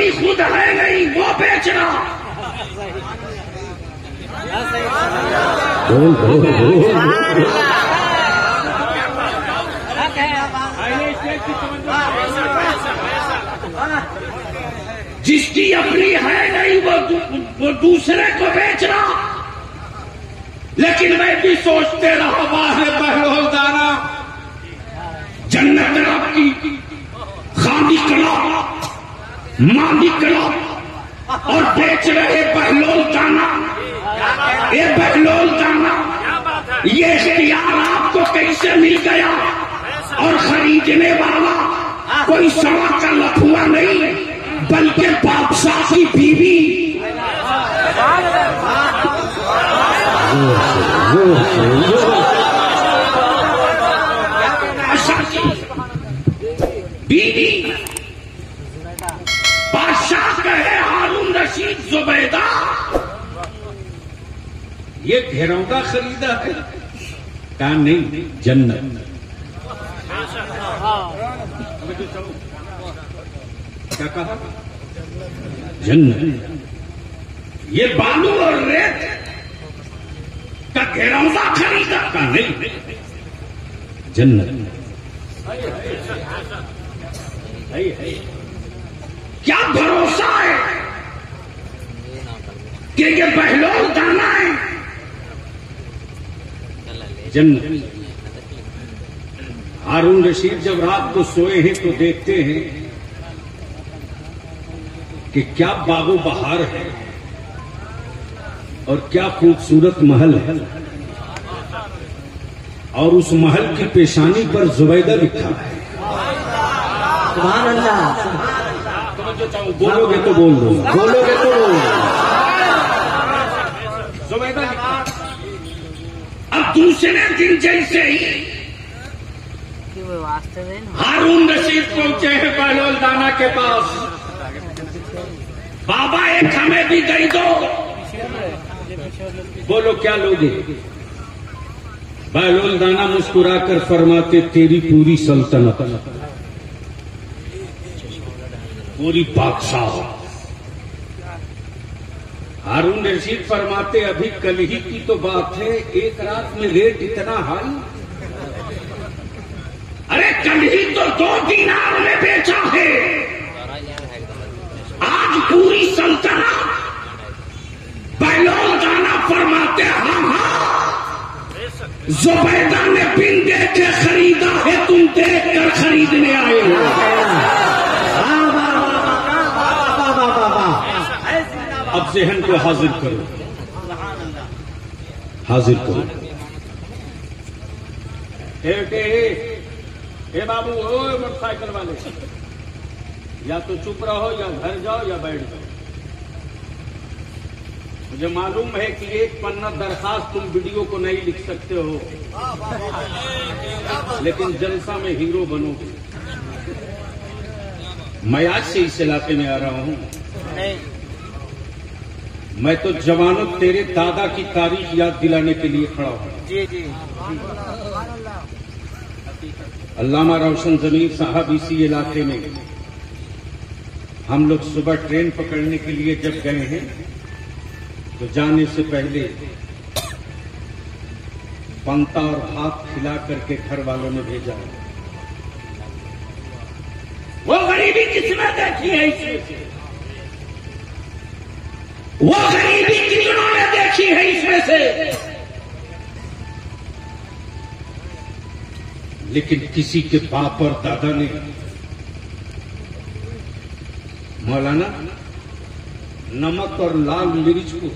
बकरी खुद है नहीं वो बेचना। जिसकी अपनी है नहीं वो दूसरे को बेचना। लेकिन मैं भी सोचते रहा वाह बहलोल दाना, जन्नत आपकी खाली कला माली कला और बेच रहे बहलोल दाना। ये बहलोल दाना ये इख्तियार आपको कैसे मिल गया? और खरीदने वाला कोई सवा का लफुआ नहीं बल्कि बादशाह की बीवी। बीवी बादशाह कहे हारून रशीद जुबैदा ये घिरौंदा खरीदा है क्या? नहीं, जन्नत। क्या कहा? जन्नत। ये बालू और रेत का घिरौंदा खरीदा का? नहीं, जन्नत। क्या भरोसा है कि ये बहलोल दाना है? जन्नत। हारून रशीद जब रात को सोए हैं तो देखते हैं कि क्या बागो बहार है और क्या खूबसूरत महल है। और उस महल की पेशानी पर जुबैदा लिखा है। सुभान अल्लाह। बोलोगे तो बोल दो, बोलोगे तो बोल दो। जुबैदा लिखा। अब दूसरे दिन जैसे ही हारून रशीद पहुंचे हैं बहलोल दाना के पास। बाबा एक हमें भी दे दो। बोलो क्या लोगे? बहलोल दाना मुस्कुराकर फरमाते तेरी पूरी सल्तनत, पूरी बादशाह। हारून रशीद फरमाते अभी कल ही की तो बात है, एक रात में रेट इतना हाई। अरे कल ही तो 2 दीनार में बेचा है, आज पूरी सल्तनत। बहलोल दाना फरमाते हाँ, जुबैदा ने बिन देखे खरीदा है, तुम देख कर खरीदने आए हो। अब ज़हन को हाजिर करो, हाजिर करो। हे बाबू, ओ मोटरसाइकिल वाले, या तो चुप रहो या घर जाओ या बैठ जाओ। मुझे मालूम है कि एक पन्ना दरखास्त तुम वीडियो को नहीं लिख सकते हो, लेकिन जलसा में हीरो बनोगे। मैं आज से इस इलाके में आ रहा हूं। मैं तो जवानों तेरे दादा की तारीख याद दिलाने के लिए खड़ा हूं। जी जी। अल्लामा रोशन जमीर साहब इसी इलाके में हम लोग सुबह ट्रेन पकड़ने के लिए जब गए हैं तो जाने से पहले पंता और भात खिला करके घर वालों ने भेजा। वो गरीबी किसने देखी है इसमें? वो गरीबी किन्होंने देखी है इसमें से? लेकिन किसी के बाप और दादा ने मौलाना नमक और लाल मिर्च को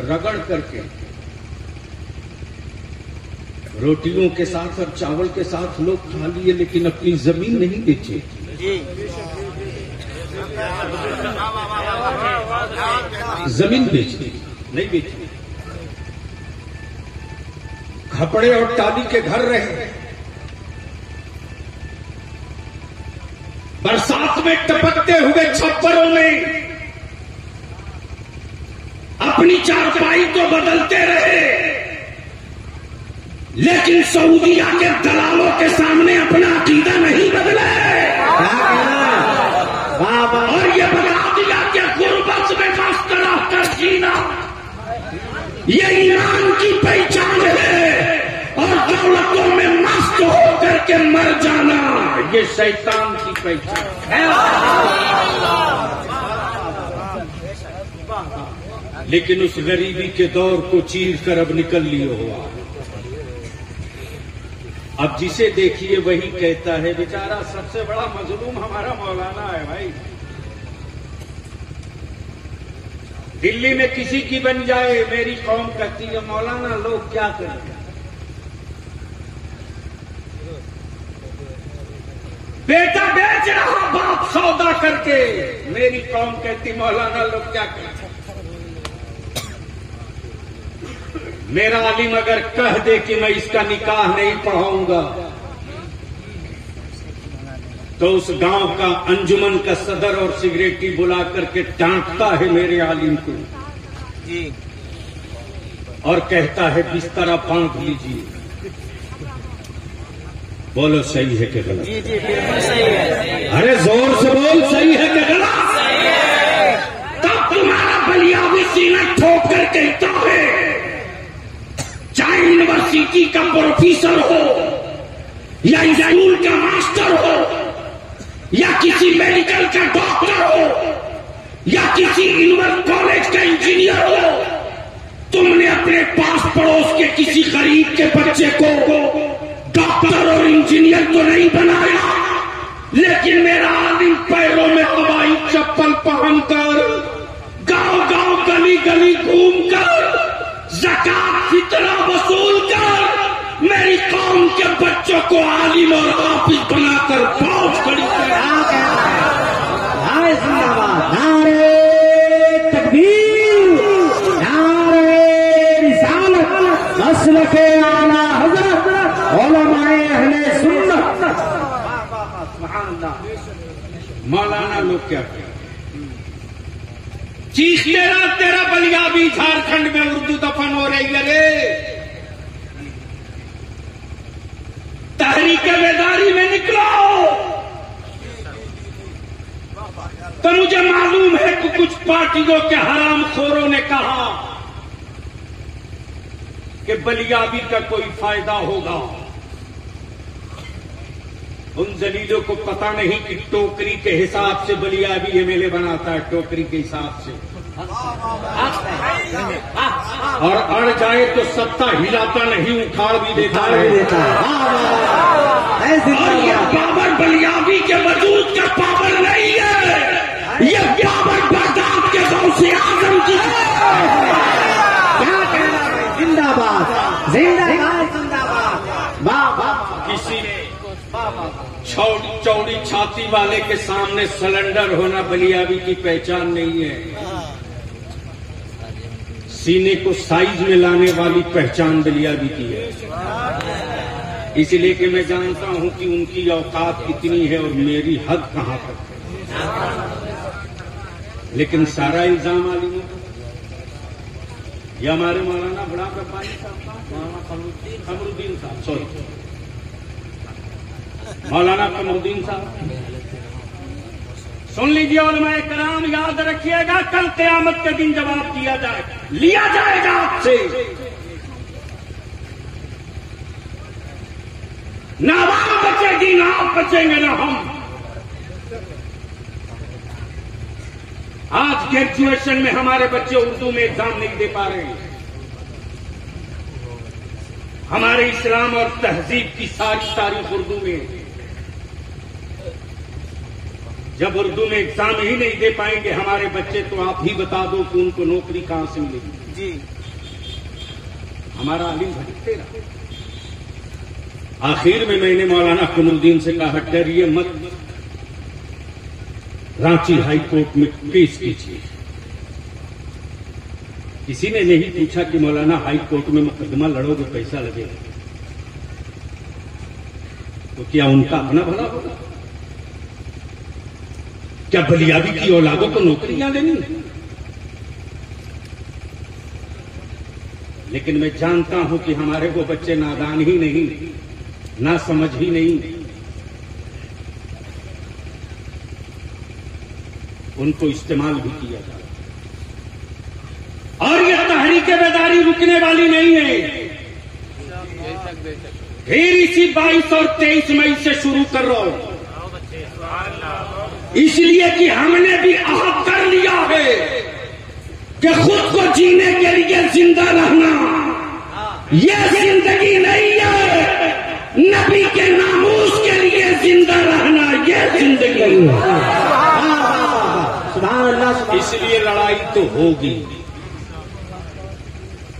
रगड़ करके रोटियों के साथ और चावल के साथ लोग खा लिए, लेकिन अपनी जमीन नहीं बेची। जमीन बेची नहीं, बेची। खपड़े और टाली के घर रहे, बरसात में टपकते हुए छप्परों में अपनी चारपाई तो बदलते रहे, लेकिन सऊदीया के दलालों के सामने अपना अकीदा नहीं बदले। और ये बता ये ईमान की पहचान है, और दौलतों में मस्त होकर के मर जाना ये शैतान की पहचान है। लेकिन उस गरीबी के दौर को चीर कर अब निकल लिए हुआ। अब जिसे देखिए वही कहता है बेचारा सबसे बड़ा मजलूम हमारा मौलाना है भाई। दिल्ली में किसी की बन जाए, मेरी कौम कहती है मौलाना लोग क्या करें। बेटा बेच रहा बाप सौदा करके, मेरी कौम कहती मौलाना लोग क्या करें। मेरा आलिम अगर कह दे कि मैं इसका निकाह नहीं पढ़ाऊंगा तो उस गांव का अंजुमन का सदर और सिगरेटी बुला करके डांटता है मेरे आलिम को और कहता है बिस्तरा बांध लीजिए। बोलो सही है कि गलत? जी बिल्कुल सही है। अरे जोर से बोल, सही है कि गलत? सही है। तब तुम्हारा बलियावी सीना ठोक कर कहता है, चाहे यूनिवर्सिटी का प्रोफेसर हो या स्कूल का मास्टर हो या किसी मेडिकल का डॉक्टर हो या किसी कॉलेज का इंजीनियर हो, तुमने अपने पास पड़ोस के किसी गरीब के बच्चे को डॉक्टर और इंजीनियर तो नहीं बनाया, लेकिन मेरा आलिम पैरों में हवाई चप्पल पहनकर गांव गांव गली गली घूमकर ज़कात फितरा वसूल कर मेरी कौम के बच्चों को आलिम और हाफिज बनाकर फौज खड़ी कर। नारे तकबीर, नारे रिसालत, मसलके आला हज़रत, उलमाए अहले सुन्नत। मौलाना लोग क्या कहते? चीख तेरा बलियाबी झारखंड में उर्दू दफन हो रही है रे। तहरीक बेदारी में निकलो। तो मुझे मालूम है कि कुछ पार्टियों के हरामखोरों ने कहा कि बलियाबी का कोई फायदा होगा। उन जलीलों को पता नहीं कि टोकरी के हिसाब से बलियाबी एमएलए बनाता है, टोकरी के हिसाब से। और अड़ जाए तो सत्ता हिलाता नहीं, उखाड़ भी देता है। और ये पावर बलियाबी के वजूद का पावर नहीं है, ये पावर बगदाद के गौसे आजम की। क्या कहना है? जिंदाबाद जिंदाबाद जिंदाबाद। किसी चौड़ी छाती वाले के सामने सिलेंडर होना बलियाबी की पहचान नहीं है। सीने को साइज में लाने वाली पहचान बलियाबी की है। इसलिए कि मैं जानता हूं कि उनकी औकात कितनी है और मेरी हद कहां तक है। लेकिन सारा इल्जाम आलिमों का। ये हमारे मौलाना बड़ा व्यापारी साहब, कमरुद्दीन साहब, सॉरी मौलाना कमरुद्दीन साहब, सुन लीजिए उलमाए कराम, याद रखिएगा कल क़यामत के दिन जवाब दिया जाएगा, लिया जाएगा आपसे। ना आवाम बचेगी, ना आप बचेंगे, ना हम। आज ग्रेजुएशन में हमारे बच्चे उर्दू में एग्जाम नहीं दे पा रहे हैं। हमारे इस्लाम और तहजीब की सारी तारीख उर्दू में। जब उर्दू में एग्जाम ही नहीं दे पाएंगे हमारे बच्चे, तो आप ही बता दो कि उनको नौकरी कहां से मिलेगी। जी हमारा आलिम भटकते रहा। आखिर में मैंने मौलाना कमरुद्दीन से कहा, डरिए मत, रांची हाई कोर्ट में पेश कीजिए। किसी ने नहीं पूछा कि मौलाना हाई कोर्ट में मुकदमा लड़ोगे पैसा लगेगा, तो क्या उनका अपना भला होगा? क्या बलियाबी की औलादों को नौकरियां देनी? लेकिन मैं जानता हूं कि हमारे वो बच्चे नादान ही नहीं, ना समझ ही नहीं, उनको इस्तेमाल भी किया जाए। और यह तहरीक बेदारी तैयारी रुकने वाली नहीं है। फिर इसी 22 और 23 मई से शुरू कर रहा हूं, इसलिए कि हमने भी अहद कर लिया है कि खुद को जीने के लिए जिंदा रहना यह जिंदगी नहीं है, नबी के नामूस के लिए जिंदा रहना यह जिंदगी है। सुभान अल्लाह। इसलिए लड़ाई तो होगी,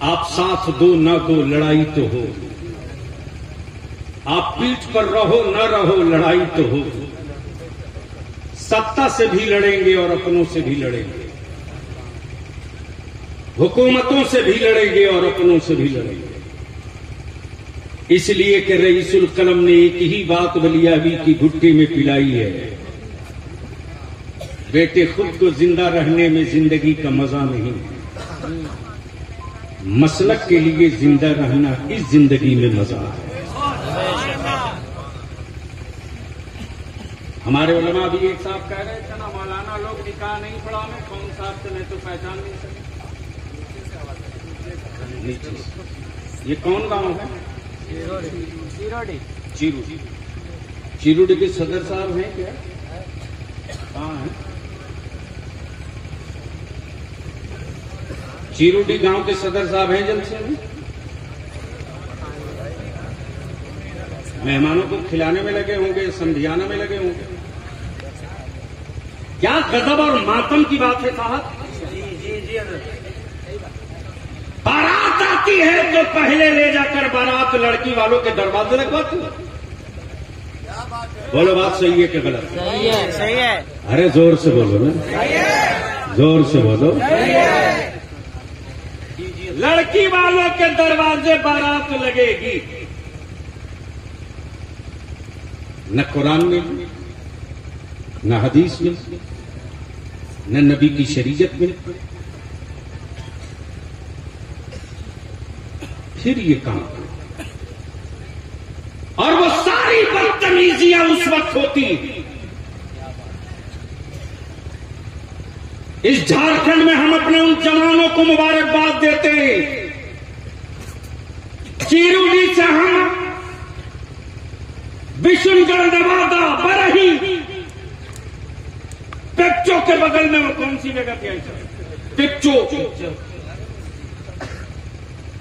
आप साथ दो न दो लड़ाई तो होगी, आप पीठ पर रहो न रहो लड़ाई तो होगी। सत्ता से भी लड़ेंगे और अपनों से भी लड़ेंगे, हुकूमतों से भी लड़ेंगे और अपनों से भी लड़ेंगे। इसलिए कि रईसुल कलम ने एक ही बात बलियाबी की भुट्टी में पिलाई है, बेटे खुद को जिंदा रहने में जिंदगी का मजा नहीं, मसलक के लिए जिंदा रहना इस जिंदगी में मजा है। हमारे उलमा भी एक साहब कह रहे थे ना, मौलाना लोग निकाह नहीं पढ़ा में, कौन साहब से मैं तो पहचान नहीं सके। ये कौन गांव है? चिरूडी। चिरूडी के सदर साहब हैं क्या? कहाँ है? चिरूडी गांव के सदर साहब हैं जलसे में? मेहमानों को खिलाने में लगे होंगे, समझाने में लगे होंगे। क्या गजब और मातम की बात है साहब। बारात आती है तो पहले ले जाकर बारात लड़की वालों के दरवाजे लगवाती है। बोलो बात सही है कि गलत? सही है, सही है। अरे जोर से बोलो ना, जोर से बोलो। लड़की वालों के दरवाजे बारात लगेगी। न कुरान में, न हदीस में, न नबी की शरीयत में। फिर ये काम, और वो सारी बदतमीजियां उस वक्त होती। इस झारखंड में हम अपने उन जवानों को मुबारकबाद देते हैं। चिरूडी से हम विशुनगढ़, नवादा, बरही, पिपचो के बगल में वो कौन सी जगह थी? पिपचो।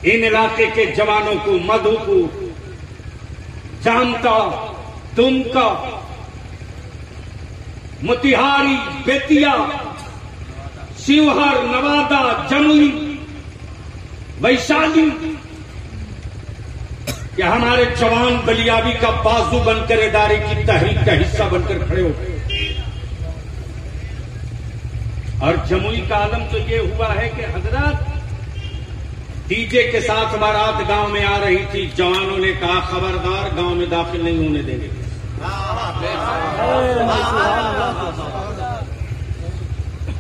इन इलाके के जवानों को मधुपुर, जामता, दुमका, मोतिहारी, बेतिया, शिवहर, नवादा, जमुई, वैशाली, कि हमारे जवान बलियाबी का बाजू बनकर इदारे की तहरीक का हिस्सा बनकर खड़े हो गए। और जमुई का आलम तो ये हुआ है कि हजरत डीजे के साथ बारात गांव में आ रही थी, जवानों ने कहा खबरदार गांव में दाखिल नहीं होने देंगे।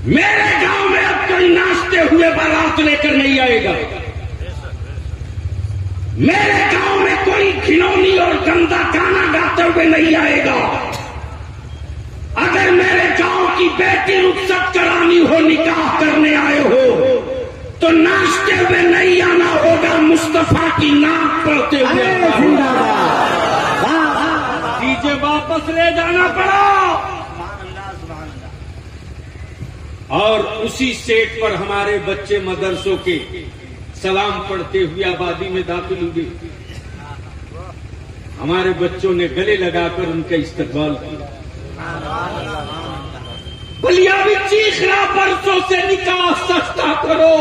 मेरे गांव में अब कोई नाचते हुए बारात लेकर नहीं आएगा। मेरे गांव में कोई खिलौनी और गंदा गाना गाते हुए नहीं आएगा। अगर मेरे गांव की बेटी रुखसत करानी हो, निकाह करने आए हो, तो नाचते हुए नहीं आना होगा, मुस्तफा की नाम पढ़ते हुए। डीजे वापस ले जाना पड़ा। और उसी सेट पर हमारे बच्चे मदरसों के सलाम पढ़ते हुए आबादी में दाखिल हुए। हमारे बच्चों ने गले लगाकर उनका इस्तकबाल किया। बलियाबी चीख रहा बरसों से निकाह सस्ता करो,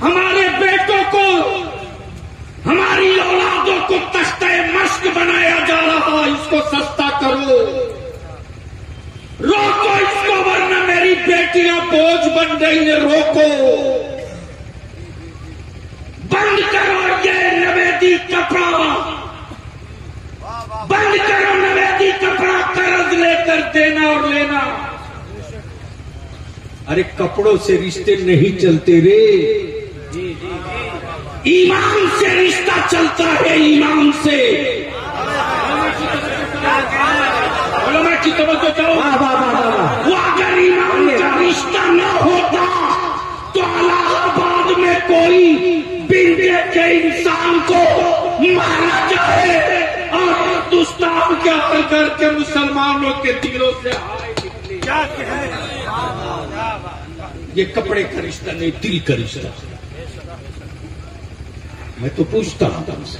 हमारे बेटों को, हमारी औलादों को तख्ते मश्क बनाया जा रहा, इसको सस्ता करो, रोको इसको वरना मेरी बेटियां बोझ बन रही है, रोको, बंद करो ये नवेदी कपड़ा, बंद करो नवेदी कपड़ा, कर्ज लेकर देना और लेना। अरे कपड़ों से रिश्ते नहीं चलते रे, ईमान से रिश्ता चलता है, ईमान से। बोलो मैं की तवज्जो चाहूं, वो अगर ईमान का रिश्ता न होता तो इलाहाबाद में कोई बिरबे के इंसान को मारा जाए और हिंदुस्तान के हल करके मुसलमानों के दिलों से हाय निकले। क्या ये कपड़े का रिश्ता नहीं, दिल का रिश्ता। मैं तो पूछता हूं तुमसे,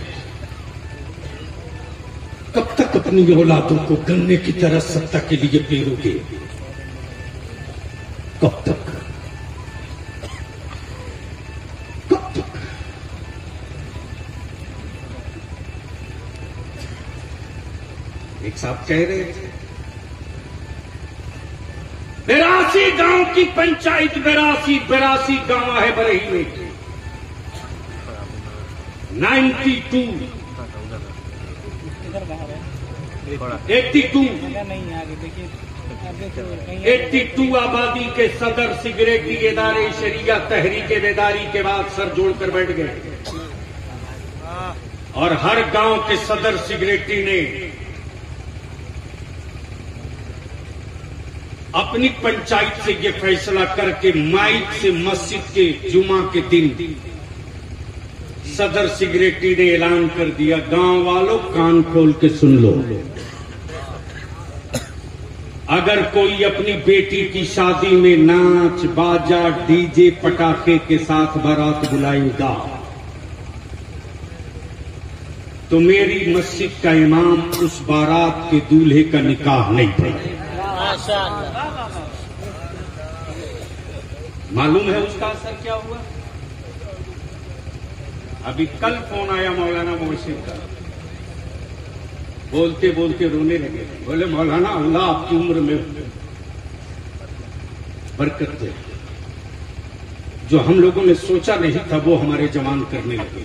कब तक अपनी औलादों को गन्ने की तरह सत्ता के लिए पेरोगे? कब तक? कब तक? एक साहब कह रहे थे 82 गांव की पंचायत, 82 गांव है बरही में। 82 आबादी के सदर सिगरेटी इदारे शरिया तहरीक बेदारी के बाद सर जोड़कर बैठ गए और हर गांव के सदर सिगरेटी ने अपनी पंचायत से ये फैसला करके माइक से मस्जिद के जुमा के दिन सदर सिगरेटी ने ऐलान कर दिया, गांव वालों कान खोल के सुन लो, अगर कोई अपनी बेटी की शादी में नाच बाजा डीजे पटाखे के साथ बारात बुलाएगा तो मेरी मस्जिद का इमाम उस बारात के दूल्हे का निकाह नहीं पढ़ेगा। मालूम है उसका असर क्या हुआ? अभी कल फोन आया मौलाना मोहसिन का, बोलते बोलते रोने लगे। बोले मौलाना अल्लाह आपकी उम्र में बरकत दे, जो हम लोगों ने सोचा नहीं था वो हमारे जवान करने लगे।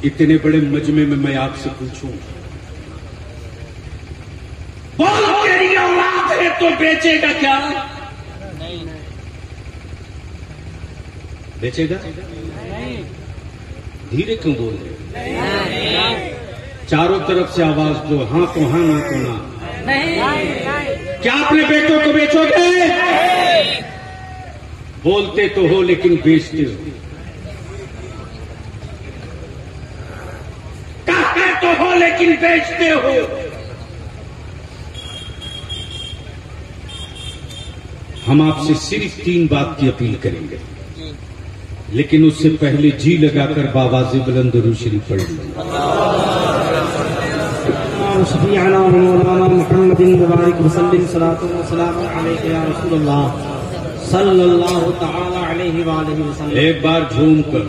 इतने बड़े मजमे में मैं आपसे पूछूं, बोल तेरी औलाद है तो बेचेगा क्या? बेचेगा? धीरे क्यों बोल रहे? चारों तरफ से आवाज दो, हाँ तो हाँ, ना तो ना। क्या अपने बेटों को बेचोगे? बोलते तो हो लेकिन बेचते हो। कहते तो हो लेकिन बेचते हो। हम आपसे सिर्फ 3 बात की अपील करेंगे, लेकिन उससे पहले जी लगाकर बाबाज़े बुलंद दुरूद शरीफ पढ़ें। एक बार झूम कर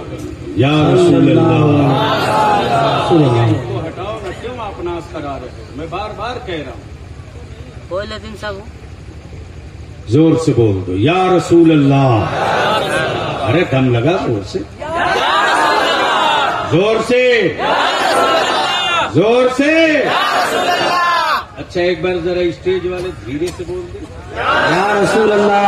या रसूल अल्लाह। तो हटाओ ना, क्यों आप नाश करा रहे हो? मैं बार बार कह रहा हूँ, बोले दिन सब जोर से बोल दो या रसूल अल्लाह। अरे दम लगा, जोर से, जोर से, जोर से। अच्छा एक बार जरा स्टेज वाले धीरे से बोल दे या रसूल अल्लाह।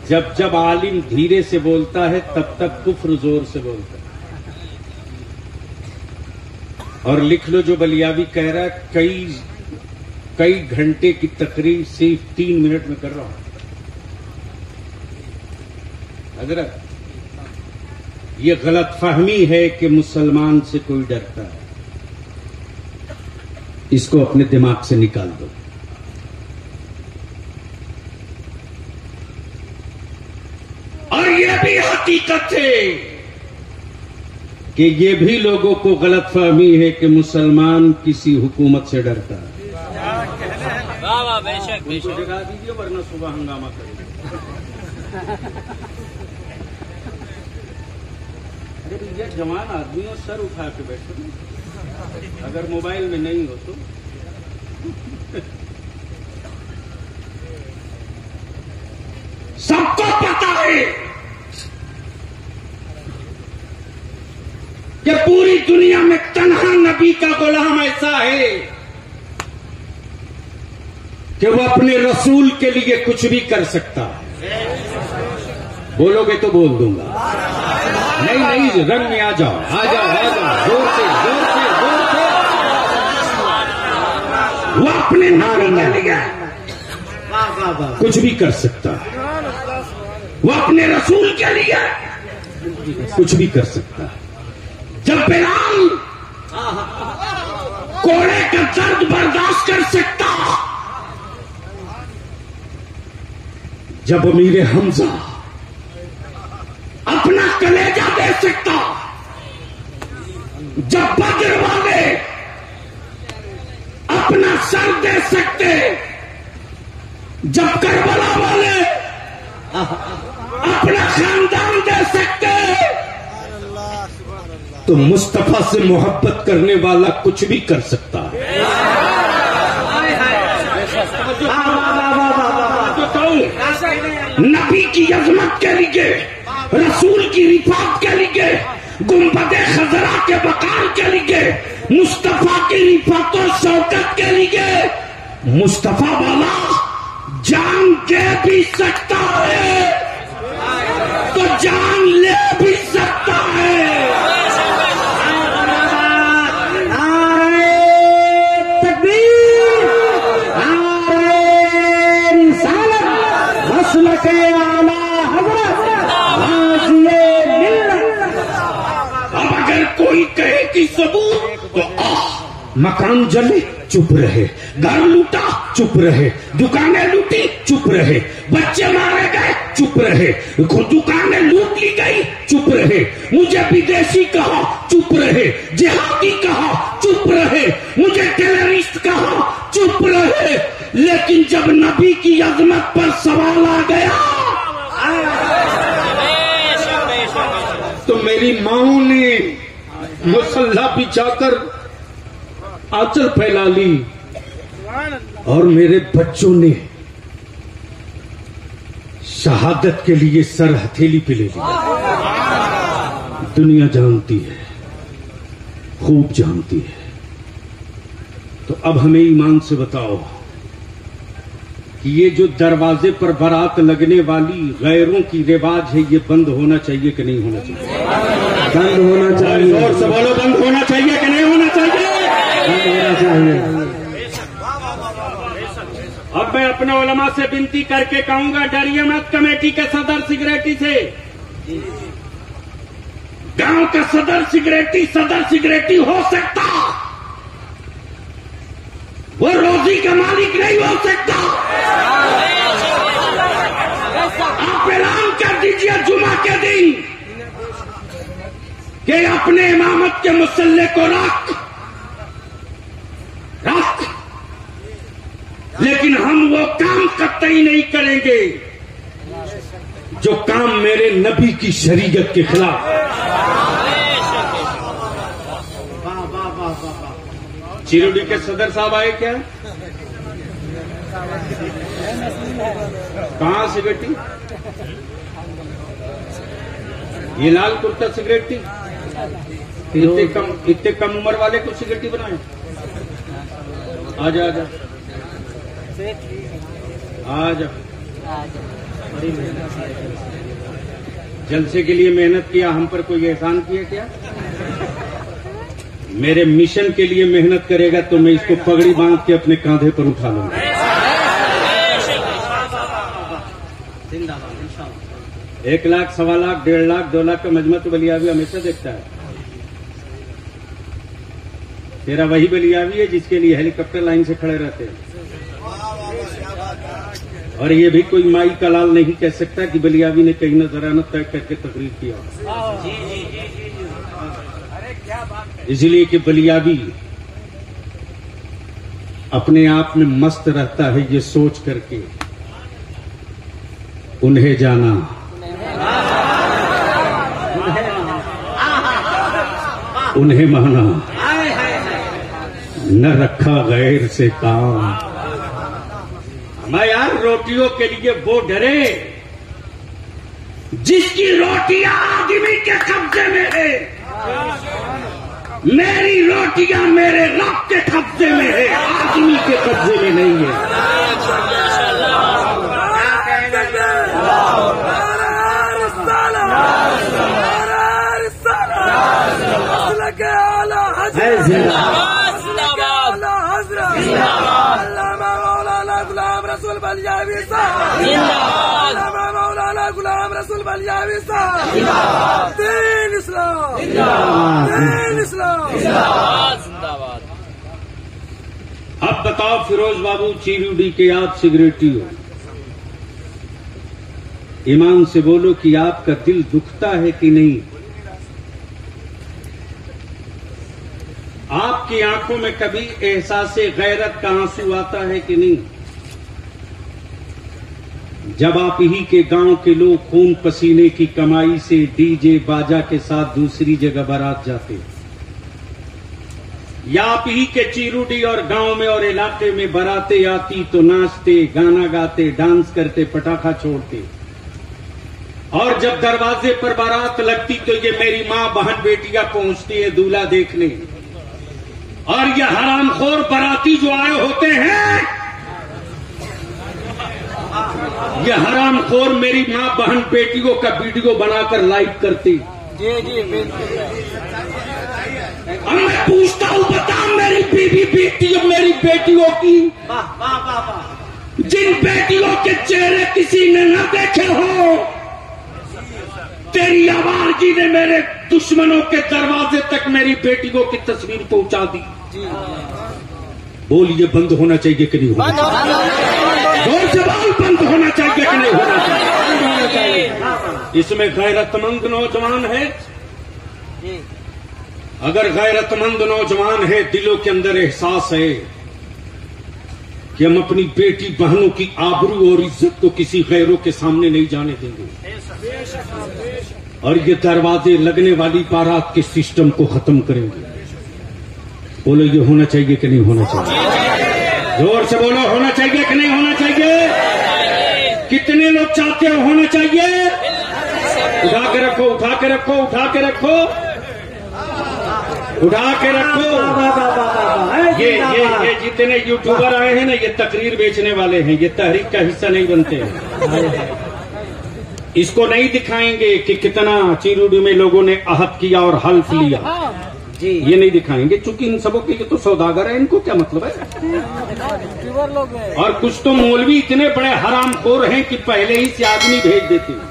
जब जब आलिम धीरे से बोलता है तब तक कुफ्र जोर से बोलता है। और लिख लो जो बलियावी कह रहा है, कई घंटे की तकरीर सिर्फ 3 मिनट में कर रहा हूं। हजरत, ये गलत फहमी है कि मुसलमान से कोई डरता है, इसको अपने दिमाग से निकाल दो। और ये भी हकीकत है कि ये भी लोगों को गलत फहमी है कि मुसलमान किसी हुकूमत से डरता है। बेशक बेशक जगा दीजिए वरना सुबह हंगामा करेंगे। अरे भैया जवान आदमी और सर उठा के बैठो, अगर मोबाइल में नहीं हो तो। सबको पता है कि पूरी दुनिया में तन्हा नबी का गुलाम ऐसा है कि वो अपने रसूल के लिए कुछ भी कर सकता है। बोलोगे तो बोल दूंगा, नहीं रंग में आ जाओ, आ जाओ, आ जाओ, जोर से, जोर से, जोर से। वो अपने नाम के लिए कुछ भी कर सकता है। वो अपने रसूल के लिए कुछ भी कर सकता है। जब बिलाल कोड़े का दर्द बर्दाश्त कर सकता, जब अमीर हमजा अपना कलेजा दे सकता, जब बद्र वाले अपना सर दे सकते, जब करबला वाले अपना खानदान दे सकते, तो मुस्तफा से मोहब्बत करने वाला कुछ भी कर सकता है। नबी की अजमत के लिए, रसूल की रिफात के लिए, गुंबदे खजरा के वकार के लिए, मुस्तफा की रिफात और शौकत के लिए मुस्तफा वाला जान दे भी सकता है तो जान ले भी सकता है। अब अगर कोई कहे कि सबूत, तो मकान जले चुप रहे, घर लूटा चुप रहे, दुकानें लूटी चुप रहे, बच्चे मारे गए चुप रहे, दुकानें लूट ली गई चुप रहे, मुझे विदेशी कहा चुप रहे, जिहादी कहा चुप रहे, मुझे टेररिस्ट कहा चुप रहे, लेकिन जब नबी की अजमत पर सवाल आ गया तो मेरी माओ ने मुसल्ला बिछाकर आंचल फैला ली और मेरे बच्चों ने शहादत के लिए सर हथेली पे ले लिया। दुनिया जानती है, खूब जानती है। तो अब हमें ईमान से बताओ कि ये जो दरवाजे पर बारात लगने वाली गैरों की रिवाज है, ये बंद होना चाहिए कि नहीं होना चाहिए? बंद होना चाहिए। और सवालों बंद होना चाहिए कि नहीं होना चाहिए? अब मैं अपने उलमा से विनती करके कहूंगा, डरिए मत कमेटी के सदर सिगरेटी से। गांव का सदर सिगरेटी हो सकता, वो रोजी का मालिक नहीं हो सकता। आप ऐलान कर दीजिए जुमा के दिन कि अपने इमामत के मुसल्ले को रख, लेकिन हम वो काम कतई नहीं करेंगे जो काम मेरे नबी की शरीयत के खिलाफ। चिरोडी के सदर साहब आए क्या? कहाँ सिगरेटी? ये लाल कुर्ता सिगरेटी? इतने कम उम्र वाले को सिगरेटी बनाए? आजा आजा आजा। जलसे के लिए मेहनत किया, हम पर कोई एहसान किया क्या? मेरे मिशन के लिए मेहनत करेगा तो मैं इसको पगड़ी बांध के अपने कांधे पर उठा लूंगा। 1 लाख, 1.25 लाख, 1.5 लाख, 2 लाख का मजमा तो बलियावी हमेशा देखता है। तेरा वही बलियावी है जिसके लिए हेलीकॉप्टर लाइन से खड़े रहते हैं। और ये भी कोई माई का लाल नहीं कह सकता कि बलियावी ने कहीं नजराना तय करके तकरीर किया, इसलिए कि बलियावी अपने आप में मस्त रहता है ये सोच करके उन्हें जाना, उन्हें माना, न रखा गैर से काम। मैं यार रोटियों के लिए वो डरे जिसकी रोटियां आदमी के कब्जे में है। मेरी रोटियां मेरे रब के कब्जे में है, आदमी के कब्जे में नहीं है। गुलाम रसूल बलियावी साहब जिंदाबाद, मौलाना गुलाम रसूल बलियावी साहब जिंदाबाद, दीन इस्लाम जिंदाबाद, दीन इस्लाम जिंदाबाद। अब बताओ फिरोज बाबू चीरूडी के आप सिगरेटी हो, ईमान से बोलो कि आपका दिल दुखता है कि नहीं? आपकी आंखों में कभी एहसास-ए गैरत का आंसू आता है कि नहीं? जब आप ही के गांव के लोग खून पसीने की कमाई से डीजे बाजा के साथ दूसरी जगह बारात जाते, या आप ही के चीरूडी और गांव में और इलाके में बारातें आती तो नाचते, गाना गाते, डांस करते, पटाखा छोड़ते, और जब दरवाजे पर बारात लगती तो ये मेरी मां बहन बेटियां पहुंचती है दूल्हा देखने, और ये हरामखोर बाराती जो आए होते हैं, ये हरामखोर मेरी मां बहन बेटियों का वीडियो बनाकर लाइव करती। जी जी बिल्कुल। और मैं पूछता हूं, बता मेरी बीवी बेटियों, मेरी बेटियों की, जिन बेटियों के चेहरे किसी ने न देखे हो, तेरी आवाज़ी ने मेरे दुश्मनों के दरवाजे तक मेरी बेटियों की तस्वीर पहुंचा दी। बोलिए बंद होना चाहिए कि नहीं होना चाहिए? जोर से बोल, बंद होना चाहिए कि नहीं होना चाहिए? इसमें गैरतमंद नौजवान है, अगर गैरतमंद नौजवान है, दिलों के अंदर एहसास है कि हम अपनी बेटी बहनों की आबरू और इज्जत को किसी गैरों के सामने नहीं जाने देंगे, और ये दरवाजे लगने वाली बारात के सिस्टम को खत्म करेंगे। बोलो ये होना चाहिए कि नहीं होना चाहिए? जोर से बोलो, होना चाहिए कि नहीं होना चाहिए? कितने लोग चाहते हो होना चाहिए? उठा के रखो, उठा के रखो, उठा के रखो, उठा के रखो। ये जितने यूट्यूबर आए हैं ना, ये तकरीर बेचने वाले हैं, ये तहरीक का हिस्सा नहीं बनते हैं। इसको नहीं दिखाएंगे कि कितना चीरूडी में लोगों ने अहद किया और हल्फ लिया, ये नहीं दिखाएंगे, चूंकि इन सबों के लिए तो सौदागर है, इनको क्या मतलब है? और कुछ तो मौलवी इतने बड़े हरामखोर हैं कि पहले ही से आदमी भेज देते हैं।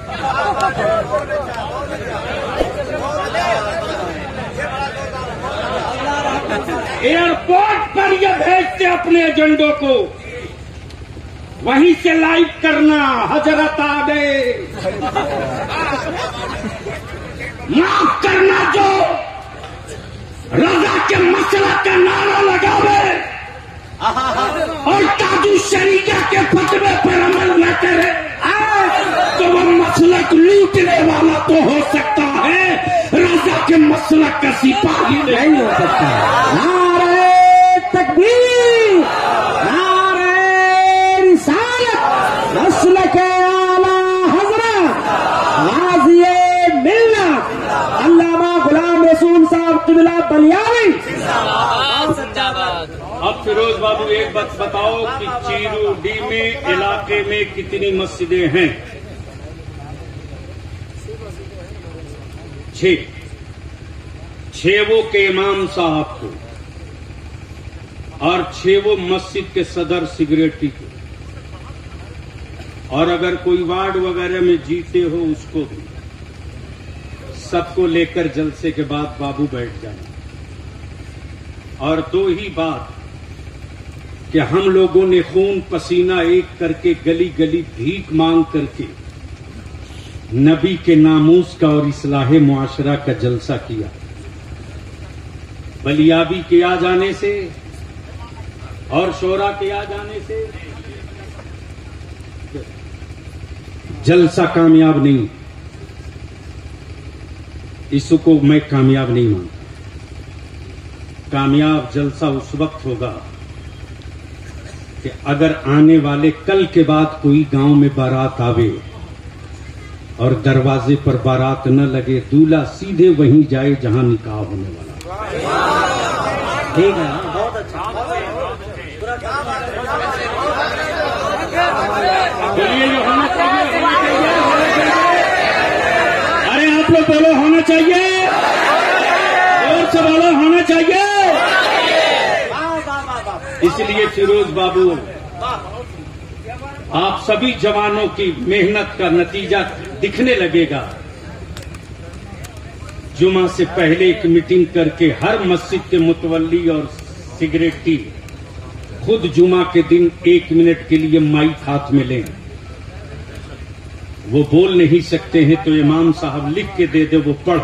एयरपोर्ट पर ये भेजते अपने एजेंडों को, वहीं से लाइव करना, हजरत आ गए, माफ करना, जो रजा के मसला का नारा लगावे और ताजु शरीका के फतवे पर अमल न करे, तो वो मसलक लूटने वाला तो हो सकता है, रजा के मसलक का सिपाही नहीं हो सकता। नारे तकबीर, नारे रिसालत, मसलक आला हजरत गाज़ी मिल्लत अल्लामा गुलाम रसूल साहब क़िबला बलियावी। अब फिरोज बाबू एक बात बताओ कि चीरूडी में इलाके में कितनी मस्जिदें हैं? 6 वो के इमाम साहब को, और 6 वो मस्जिद के सदर सिगरेटी को, और अगर कोई वार्ड वगैरह में जीते हो उसको भी, सबको लेकर जलसे के बाद बाबू बैठ जाना। और 2 ही बात कि हम लोगों ने खून पसीना एक करके गली गली भीख मांग करके नबी के नामूस का और इस्लाह मुआशरा का जलसा किया। बलियाबी के आ जाने से और शोरा के आ जाने से जलसा कामयाब नहीं, इसको मैं कामयाब नहीं मानता। कामयाब जलसा उस वक्त होगा कि अगर आने वाले कल के बाद कोई गांव में बारात आवे और दरवाजे पर बारात न लगे, दूल्हा सीधे वहीं जाए जहां निकाह होने वाला। ठीक है, बहुत अच्छा। बोलिए जो होना चाहिए, अरे आप लोग बोलो होना चाहिए, और से बोलो होना चाहिए। इसलिए फिरोज बाबू आप सभी जवानों की मेहनत का नतीजा दिखने लगेगा। जुमा से पहले एक मीटिंग करके हर मस्जिद के मुतवल्ली और सिगरेटी खुद जुमा के दिन 1 मिनट के लिए माइक हाथ में लें। वो बोल नहीं सकते हैं तो इमाम साहब लिख के दे दे, वो पढ़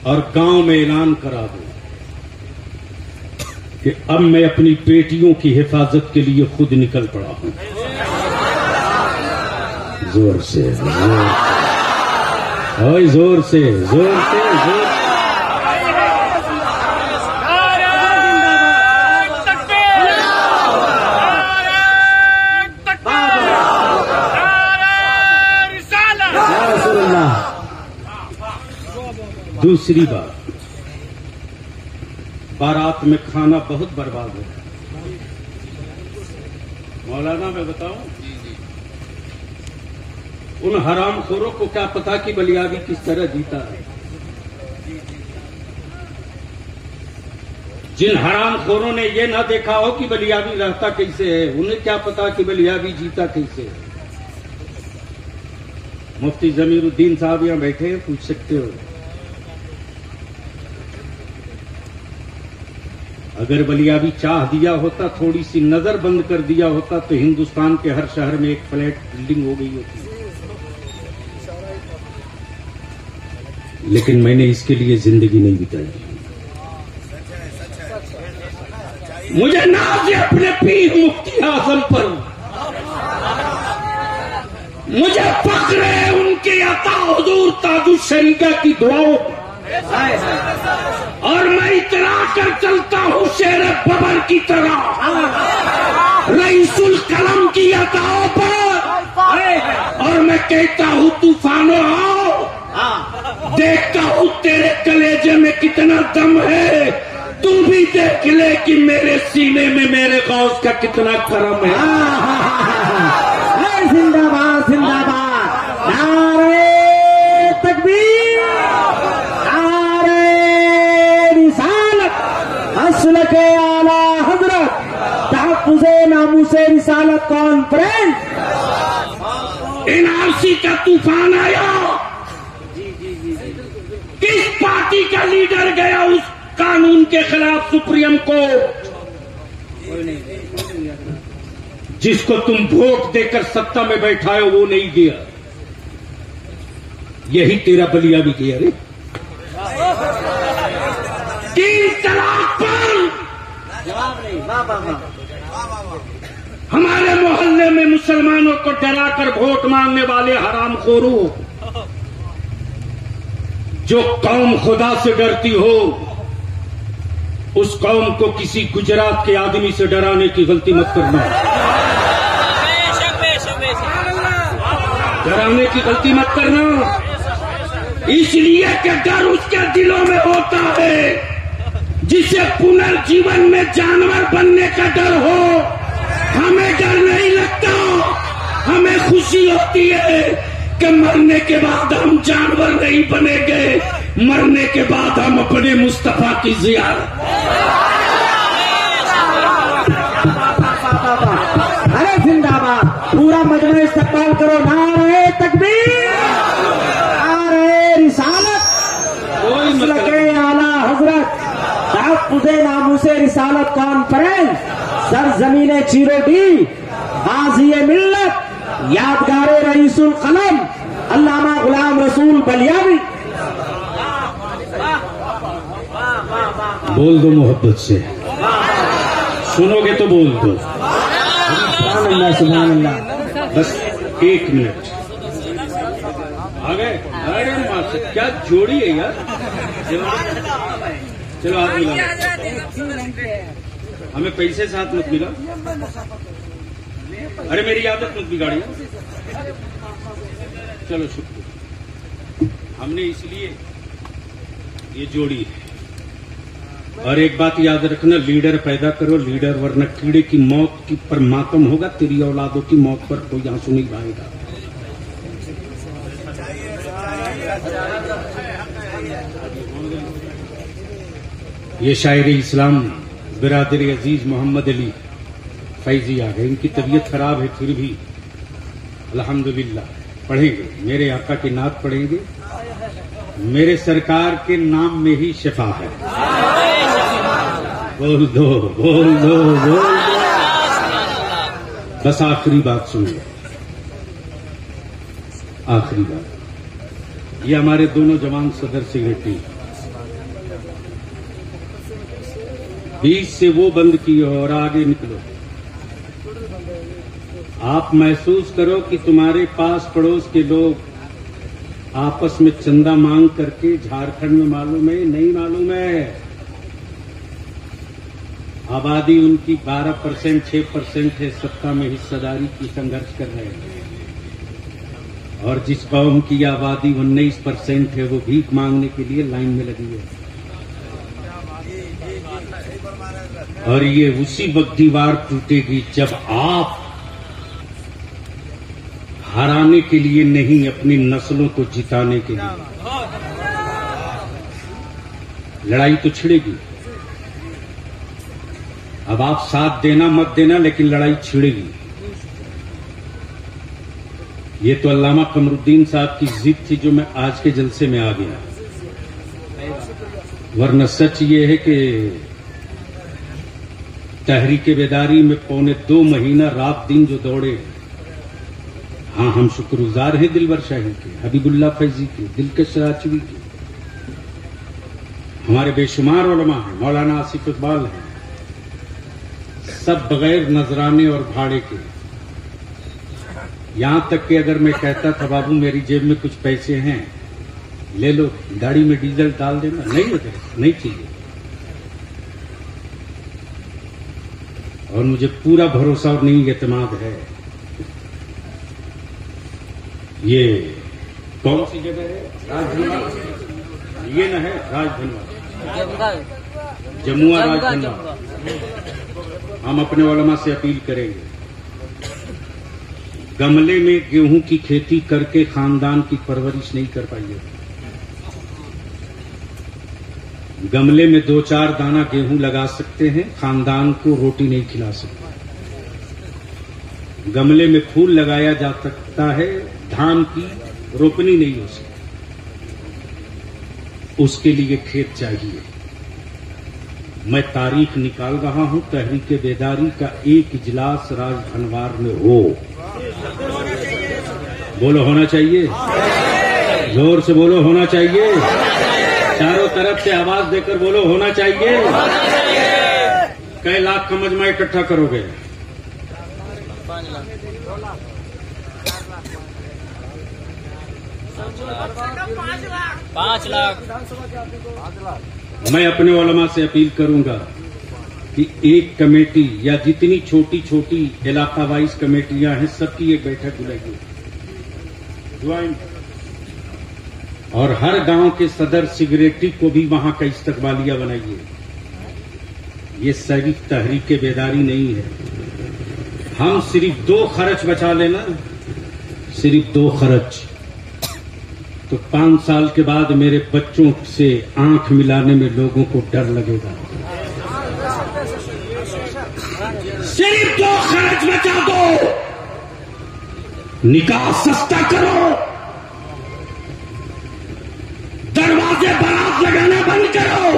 और गांव में ऐलान करा दो कि अब मैं अपनी बेटियों की हिफाजत के लिए खुद निकल पड़ा हूं। जोर से जोर से जोर से दूसरी बात, बारात में खाना बहुत बर्बाद होता है। मौलाना मैं बताऊं, उन हरामखोरों को क्या पता कि बलियावी किस तरह जीता है। जिन हरामखोरों ने ये ना देखा हो कि बलियावी रहता कैसे है, उन्हें क्या पता कि बलियावी जीता कैसे है। मुफ्ती जमीरुद्दीन साहब यहां बैठे हैं, पूछ सकते हो। अगर बलियावी चाह दिया होता, थोड़ी सी नजर बंद कर दिया होता, तो हिंदुस्तान के हर शहर में एक फ्लैट बिल्डिंग हो गई होती। लेकिन मैंने इसके लिए जिंदगी नहीं बिताई। मुझे नाज है अपने पीर मुफ्ती आजम पर, मुझे फख्र है उनके अता हुजूर ताजुश शरीका की दुआओं पर, और मैं इतरा कर चलता हूँ शेर बबर की तरह रईसुल कलम की अताओं पर। और मैं कहता हूँ तूफानों आओ, देखता हूँ तेरे कलेजे में कितना दम है, तू भी देख ले कि मेरे सीने में मेरे गौस का कितना करम है। जिंदाबाद जिंदाबाद, नारे तकबीर, असल के आला हजरत तहफ़्फ़ुज़े नामूसे रिसालत कॉन्फ्रेंस। एनआरसी का तूफान आया, किस पार्टी का लीडर गया उस कानून के खिलाफ सुप्रीम कोर्ट? जिसको तुम वोट देकर सत्ता में बैठाए वो नहीं गया। यही तेरा बलियावी किया रे। 3 तलाक पर जवाब नहीं, वाह वाह वाह। हमारे मोहल्ले में मुसलमानों को डराकर वोट मांगने वाले हरामखोरों, जो कौम खुदा से डरती हो, उस कौम को किसी गुजरात के आदमी से डराने की गलती मत करना। डराने की गलती मत करना, इसलिए कि डर उसके दिलों में होता है जिसे पुनर्जीवन में जानवर बनने का डर हो। हमें डर नहीं लगता, हमें खुशी होती है कि मरने के बाद हम जानवर नहीं बनेंगे, मरने के बाद हम अपने मुस्तफा की ज़ियारत। अरे जिंदाबाद, पूरा मजमा इस्तकबाल करो, नारे तकबीर, नारे रिसालत, लगे आला हजरत तहफ़्फ़ुज़े नामूसे रिसालत कॉन्फ्रेंस, सरज़मीने चीरोडी, गाज़ी मिल्लत, यादगारे रईसुल कलम अल्लामा गुलाम रसूल बलियावी। बोल दो मोहब्बत से, सुनोगे तो बोल दो। सुभान अल्लाह सुभान अल्लाह। बस 1 मिनट आ गए। अरे माँ से क्या जोड़ी है यार। चलो हाथ मिला, हमें पैसे से हाथ मत मिला। अरे मेरी आदत मत बिगाड़ी। चलो शुक्रिया, हमने इसलिए ये जोड़ी है। और एक बात याद रखना, लीडर पैदा करो लीडर, वरना कीड़े की मौत की पर मातम होगा, तेरी औलादों की मौत पर कोई आंसू नहीं बहाएगा। ये शायर इस्लाम बिरादर अजीज मोहम्मद अली फैजी आ गए। इनकी तबीयत खराब है, फिर भी अल्हम्दुलिल्लाह पढ़ेंगे, मेरे आका की नात पढ़ेंगे। मेरे सरकार के नाम में ही शिफा है। बोल दो, बोल दो, बोल दो। बस आखिरी बात सुन लो, आखिरी बात। ये हमारे दोनों जवान सदर सेक्रेटरी, बीच से वो बंद किए और आगे निकलो। आप महसूस करो कि तुम्हारे पास पड़ोस के लोग आपस में चंदा मांग करके, झारखंड में मालूम है नहीं मालूम है, आबादी उनकी 12%, 6% है, सत्ता में हिस्सेदारी की संघर्ष कर रहे हैं। और जिस कौम की आबादी 19% है, वो भीख मांगने के लिए लाइन में लगी है। और ये उसी वक्त दीवार टूटेगी जब आप हराने के लिए नहीं, अपनी नस्लों को जिताने के लिए। लड़ाई तो छिड़ेगी। अब आप साथ देना मत देना, लेकिन लड़ाई छिड़ेगी। ये तो अल्लामा कमरुद्दीन साहब की जिद थी जो मैं आज के जलसे में आ गया, वरना सच ये है कि तहरीके बेदारी में 2.25 महीना रात दिन जो दौड़े, हाँ हम शुक्रगुजार हैं दिलवर शाही के, हबीबुल्लाह फैजी के, दिलकश राजवी के, हमारे बेशुमार उलमा हैं, मौलाना आसिफ इकबाल हैं, सब बगैर नजराने और भाड़े के। यहां तक कि अगर मैं कहता था बाबू मेरी जेब में कुछ पैसे हैं, ले लो, गाड़ी में डीजल डाल देना, नहीं होते, नहीं चाहिए। और मुझे पूरा भरोसा और नहीं एतमाद है। ये कौन सी जगह है? राजधनवा, ये न है राजधनवा, जमुआ राजधनवा। हम अपने उलमा से अपील करेंगे, गमले में गेहूं की खेती करके खानदान की परवरिश नहीं कर पाइए। गमले में 2-4 दाना गेहूं लगा सकते हैं, खानदान को रोटी नहीं खिला सकते। गमले में फूल लगाया जा सकता है, धान की रोपनी नहीं हो सकती। उसके लिए खेत चाहिए। मैं तारीख निकाल रहा हूं, तहरीके बेदारी का एक इजलास राजधनवार में हो। बोलो होना चाहिए, जोर से बोलो होना चाहिए, चारों तरफ से आवाज देकर बोलो होना चाहिए। कई लाख का मजमा इकट्ठा करोगे? 5 लाख। मैं अपने उलमा से अपील करूंगा कि एक कमेटी या जितनी छोटी छोटी इलाका वाइज कमेटियां हैं, सबकी एक बैठक बुलाइए, और हर गांव के सदर सेक्रेटरी को भी वहां का इस्तकबालिया बनाइए। ये सिर्फ तहरीके बेदारी नहीं है। हम सिर्फ 2 खर्च बचा लेना, सिर्फ 2 खर्च, तो 5 साल के बाद मेरे बच्चों से आंख मिलाने में लोगों को डर लगेगा। सिर्फ 2 खर्च बचा दो, निकाह सस्ता करो, दरवाजे बारात लगाना बंद करो,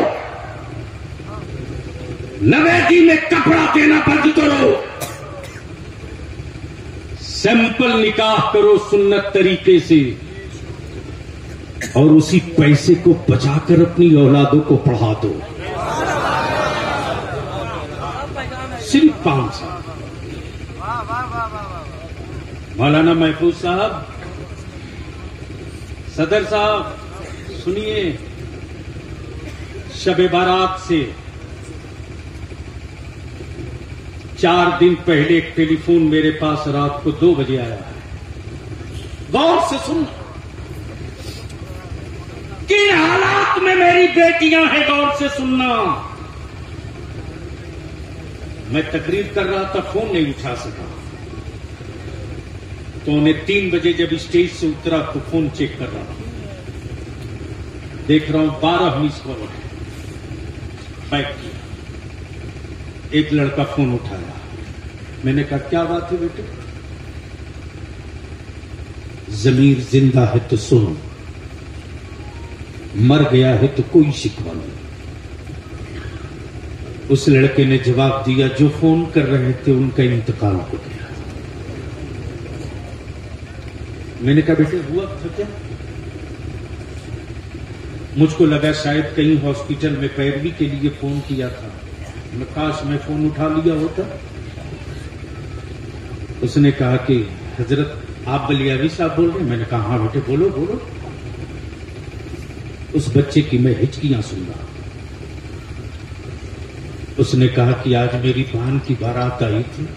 नवेदी में कपड़ा देना बंद करो, सिंपल निकाह करो सुन्नत तरीके से, और उसी पैसे को बचाकर अपनी औलादों को पढ़ा दो। सिर्फ 5 साल। मौलाना महफूज साहब, सदर साहब, सुनिए, शब बारात से 4 दिन पहले एक टेलीफोन मेरे पास रात को 2 बजे आया है। गौर से सुन, किन हालात में मेरी बेटियां हैं, गौर से सुनना। मैं तकरीर कर रहा था, फोन नहीं उठा सका, तो उन्हें 3 बजे जब स्टेज से उतरा तो फोन चेक कर रहा था, देख रहा हूं 12 मिस कॉल है। बैक किया, एक लड़का फोन उठाया, मैंने कहा क्या बात है बेटे? जमीर जिंदा है तो सुनो, मर गया है तो कोई शिकवा नहीं। उस लड़के ने जवाब दिया, जो फोन कर रहे थे उनका इंतकाल हो गया। मैंने कहा बेटे हुआ था क्या? मुझको लगा शायद कहीं हॉस्पिटल में पैरवी के लिए फोन किया था, मैं काश मैं फोन उठा लिया होता। उसने कहा कि हजरत आप बलियावी साहब बोल रहे हैं? मैंने कहा हाँ बेटे बोलो बोलो। उस बच्चे की मैं हिचकियां सुन रहा। उसने कहा कि आज मेरी बहन की बारात आई थी,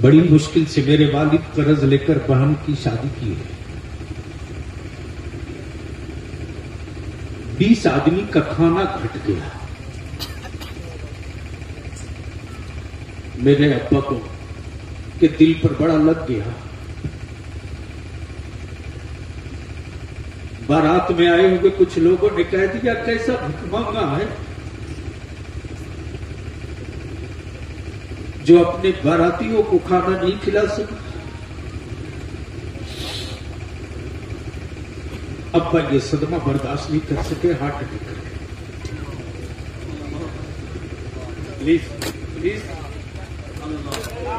बड़ी मुश्किल से मेरे वालिद कर्ज लेकर बहन की शादी की है। 20 आदमी का खाना घट गया। मेरे अब्बा को के दिल पर बड़ा लग गया। बारात में आए हुए कुछ लोगों ने कह दिया कैसा भिखमंगा है जो अपने बारातियों को खाना नहीं खिला सकता। अब्बा ये सदमा बर्दाश्त नहीं कर सके, हार्ट अटैक कर गए। प्लीज प्लीज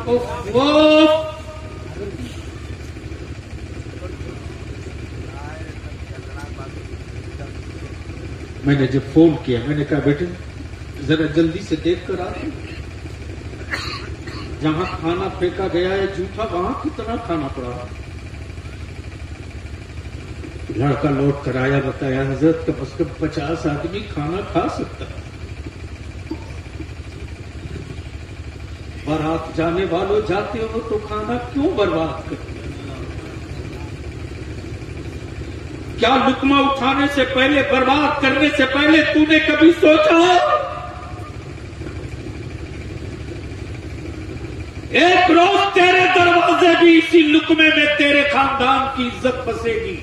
वो मैंने जब फोन किया मैंने कहा बेटे जरा जल्दी से देख कर आ, जहां खाना फेंका गया है जूठा वहां कितना खाना पड़ा। लड़का लौट कर आया, बताया हजरत कम से कम 50 आदमी खाना खा सकता है। बारात जाने वालों जाते हो तो खाना क्यों बर्बाद करते? क्या लुकमा उठाने से पहले, बर्बाद करने से पहले तूने कभी सोचा एक रोज तेरे दरवाजे भी इसी लुकमे में तेरे खानदान की इज्जत बसेगी?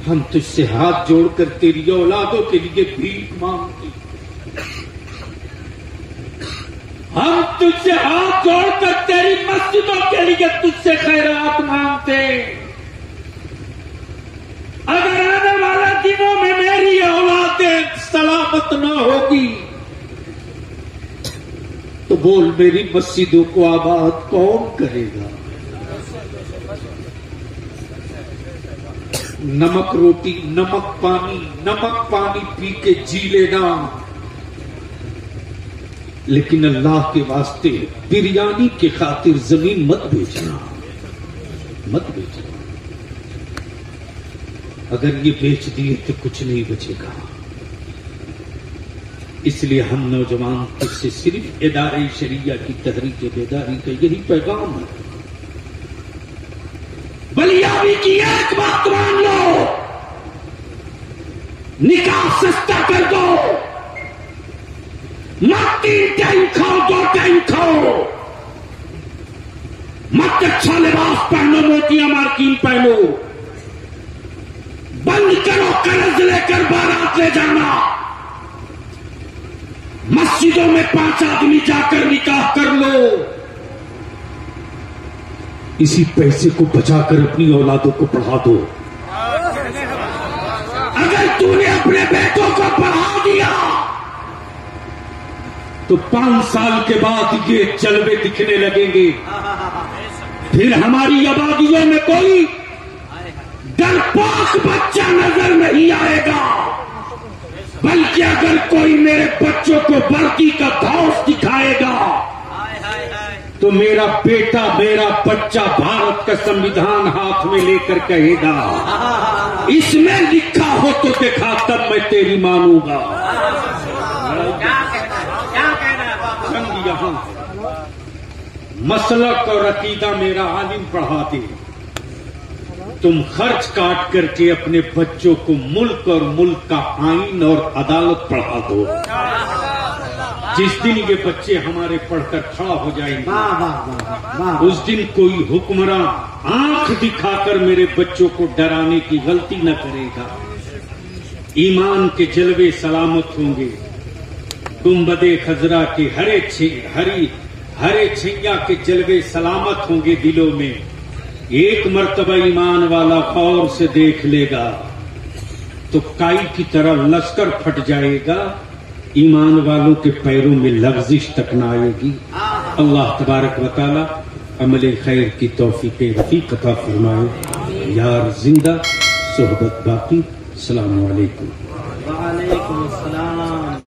हम तुझसे हाथ जोड़कर तेरी औलादों के लिए भीख मांगते, हम तुझसे हाथ जोड़कर तेरी मस्जिदों के लिए तुझसे खैरात मांगते। अगर आने वाले दिनों में मेरी औलादें सलामत न होगी तो बोल मेरी मस्जिदों को आबाद कौन करेगा? नमक रोटी नमक पानी पी के जी लेना, लेकिन अल्लाह के वास्ते बिरयानी के खातिर जमीन मत बेचना, मत बेचना। अगर ये बेच दिए तो कुछ नहीं बचेगा। इसलिए हम नौजवान तुझसे सिर्फ इदारे शरिया की तहरीक बेदारी का यही पैगाम है। बलियावी की एक बात मान लो, निकाह सस्ता कर दो, मत 3 टाइम खाओ 2 टाइम खाओ, मत अच्छा लिबास पहनो, मोतियां मार्किन पहनो, बंद करो कर्ज लेकर बारात ले जाना। मस्जिदों में 5 आदमी जाकर निकाह कर लो, इसी पैसे को बचाकर अपनी औलादों को पढ़ा दो। अगर तूने अपने बेटों को पढ़ा दिया तो 5 साल के बाद ये जलवे दिखने लगेंगे। फिर हमारी आबादियों में कोई डरपोक बच्चा नजर नहीं आएगा, बल्कि अगर कोई मेरे बच्चों को वर्दी का धौंस दिखाएगा तो मेरा बेटा, मेरा बच्चा भारत का संविधान हाथ में लेकर कहेगा इसमें लिखा हो तो देखा, तब मैं तेरी मानूंगा। यहां मसलक और अकीदा मेरा आलिम पढ़ा दे, तुम खर्च काट करके अपने बच्चों को मुल्क और मुल्क का आईन और अदालत पढ़ा दो। जिस दिन ये बच्चे हमारे पढ़कर खड़ा हो जाएंगे उस दिन कोई हुक्मरान आंख दिखाकर मेरे बच्चों को डराने की गलती न करेगा। ईमान के जलवे सलामत होंगे। गुंबदे खजरा के हरे छैया के जलवे सलामत होंगे दिलों में। एक मर्तबा ईमान वाला गौर से देख लेगा तो काई की तरह लश्कर फट जाएगा, ईमान वालों के पैरों में लग़ज़िश तक न आएगी। अल्लाह तबारक व तआला अमले खैर की तौफीक रफ़ीक अता फरमाए। यार जिंदा सोहबत बाकी। अस्सलामु अलैकुम। वालेकुम अस्सलाम।